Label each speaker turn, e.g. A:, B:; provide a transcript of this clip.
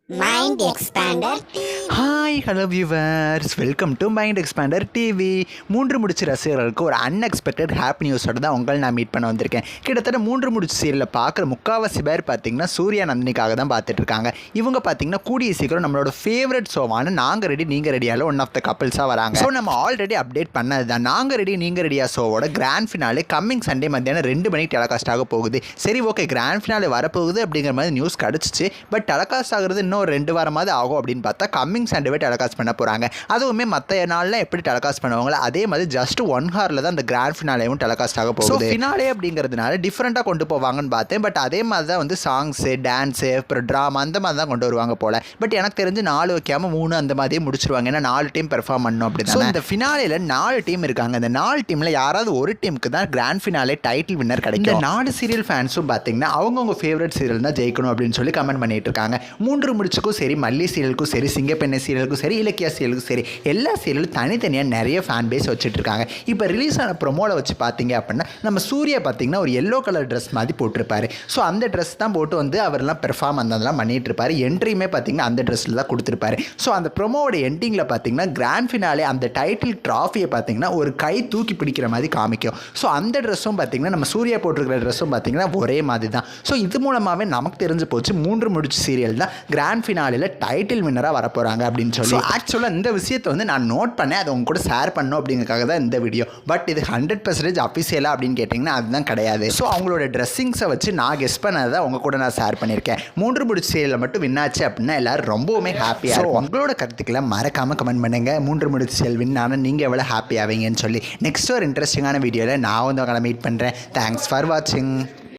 A: Mind Expander
B: hi hello viewers, welcome to mind expander TV. மூன்று முடிச்சு ரசிகர்களுக்கு ஒரு அன்எக்ஸ்பெக்டட் ஹாப்பி நியூஸோட தான் உங்களை நான் மீட் பண்ண வந்திருக்கேன். கிட்டத்தட்ட மூன்று முடிச்சு சீரியலில் பார்க்குற முக்கால்வாசி பேர் பார்த்தீங்கன்னா சூர்யா நந்தினிக்காக தான் பார்த்துட்டு இருக்காங்க. இவங்க பார்த்தீங்கன்னா கூடிய சீக்கிரம் நம்மளோட ஃபேவரட் ஷோவான நாங்கள் ரெடி நீங்கள் ரெடியால் ஒன் ஆஃப் த கப்பிள்ஸாக வராங்க. ஸோ நம்ம ஆல்ரெடி அப்டேட் பண்ணது தான் நாங்கள் ரெடி நீங்கள் ரெடியா ஷோவோட கிராண்ட் ஃபினாலே கம்மிங் சண்டே மத்தியானம் 2 மணிக்கு டெலகாஸ்ட் ஆக போகுது. சரி, ஓகே, கிராண்ட் ஃபினாலே வரப்போகுது அப்படிங்கிற மாதிரி நியூஸ் கிடச்சிச்சு. பட் டெலகாஸ்ட் ஆகிறது இன்னும் 2 வாரமாவது ஆகும் அப்படின்னு பார்த்தா கம்மிங் சண்டேவே டெலகாஸ்ட் பண்ண போகிறாங்க. அதுவுமே மற்ற நாளில் எப்படி டெலகாஸ்ட் பண்ணுவாங்களோ அதே மாதிரி ஜஸ்ட் 1 ஹவரில் தான் அந்த கிராண்ட் ஃபினாலேவும் டெலகாஸ்ட் ஆக போகுது. ஃபினாலே அப்படிங்கிறதுனால டிஃப்ரெண்ட்டாக கொண்டு போவாங்கன்னு பார்த்தேன். பட் அதே மாதிரி தான் வந்து சாங்ஸு, டான்ஸு, அப்புறம் ட்ராமா அந்த மாதிரி தான் கொண்டு வருவாங்க போல். பட் எனக்கு தெரிஞ்சு 4 வைக்காமல் 3 அந்த மாதிரியே முடிச்சிருவாங்க. ஏன்னா 4 டீம் பெர்ஃபார்ம் பண்ணணும் அப்படின்னு. ஸோ இந்த ஃபினாலேயில் 4 டீம் இருக்காங்க. இந்த 4 டீமில் யாராவது ஒரு டீமுக்கு தான் கிராண்ட் ஃபினாலே டைட்டில் வின்னர் கிடைக்கும். இந்த 4 சீரியல் ஃபேன்ஸும் பார்த்தீங்கன்னா அவங்கவுங்க ஃபேவரட் சீரியல் தான் ஜெயிக்கணும் அப்படின்னு சொல்லி கமெண்ட் பண்ணிட்டு இருக்காங்க. 3 முடிச்சுக்கும் சரி, மல்லி சீரியலுக்கும் சரி, சிங்கப்பெண்ணை சீரியலுக்கும் சரி, இலக்கியா சீரியலுக்கும் சரி, எல்லா சீரியலும் தனித்தனியாக நிறைய ஃபேன் பேஸ் வச்சுட்டு இருக்காங்க. இப்போ ரிலீஸ் ஆன ப்ரொமோவில் வச்சு பார்த்தீங்க அப்படின்னா நம்ம சூர்யா பார்த்தீங்கன்னா ஒரு எல்லோ கலர் ட்ரெஸ் மாதிரி போட்டிருப்பாரு. ஸோ அந்த ட்ரெஸ் தான் போட்டு வந்து அவரெல்லாம் பெர்ஃபார்ம் அதெல்லாம் பண்ணிட்டு இருப்பாரு. என்ட்ரியுமே பார்த்தீங்கன்னா அந்த ட்ரெஸ்ஸில் தான் கொடுத்துருப்பாரு. ஸோ அந்த ப்ரொமோவோட எண்டிங்கில் பார்த்தீங்கன்னா கிராண்ட் ஃபினாலே அந்த டைட்டில் ட்ராஃபியை பார்த்தீங்கன்னா ஒரு கை தூக்கி பிடிக்கிற மாதிரி காமிக்கும். ஸோ அந்த ட்ரெஸ்ஸும் பார்த்தீங்கன்னா நம்ம சூர்யா போட்டிருக்கிற ட்ரெஸ்ஸும் பார்த்தீங்கன்னா ஒரே மாதிரி தான். ஸோ இது மூலமாகவே நமக்கு தெரிஞ்சு போச்சு 3 முடிச்சு சீரியல் தான் கிராண்ட் ஃபினாலில் டைட்டில் வின்னராக வரப்போகிறாங்க அப்படின்னு சொல்லி. ஆக்சுவலாக இந்த விஷயத்தை வந்து நான் நோட் பண்ணேன், அதை உங்க கூட ஷேர் பண்ணணும் அப்படிங்கிறதுக்காக தான் இந்த வீடியோ. பட் இது 100% அஃபிஷியலாக அப்படின்னு கேட்டிங்கன்னா அதுதான் கிடையாது. ஸோ அவங்களோட ட்ரெஸ்ஸிங்ஸை வச்சு நான் கெஸ் பண்ணதை உங்க கூட நான் ஷேர் பண்ணியிருக்கேன். 3 முடிச்சு சீரியலில் மட்டும் வின்னாச்சு அப்படின்னா எல்லாரும் ரொம்பவுமே ஹாப்பியாக இருக்கும். உங்களோட கருத்துக்களை மறக்காமல் கமெண்ட் பண்ணுங்க. 3 முடிச்சு சீரியல் வின் ஆனால் நீங்கள் எவ்வளோ ஹாப்பி ஆவீங்கன்னு சொல்லி. நெக்ஸ்ட் ஒரு இன்ட்ரெஸ்டிங்கான வீடியோவில் நான் வந்து உங்களை மீட் பண்ணுறேன். தேங்க்ஸ் ஃபார் வாட்சிங்.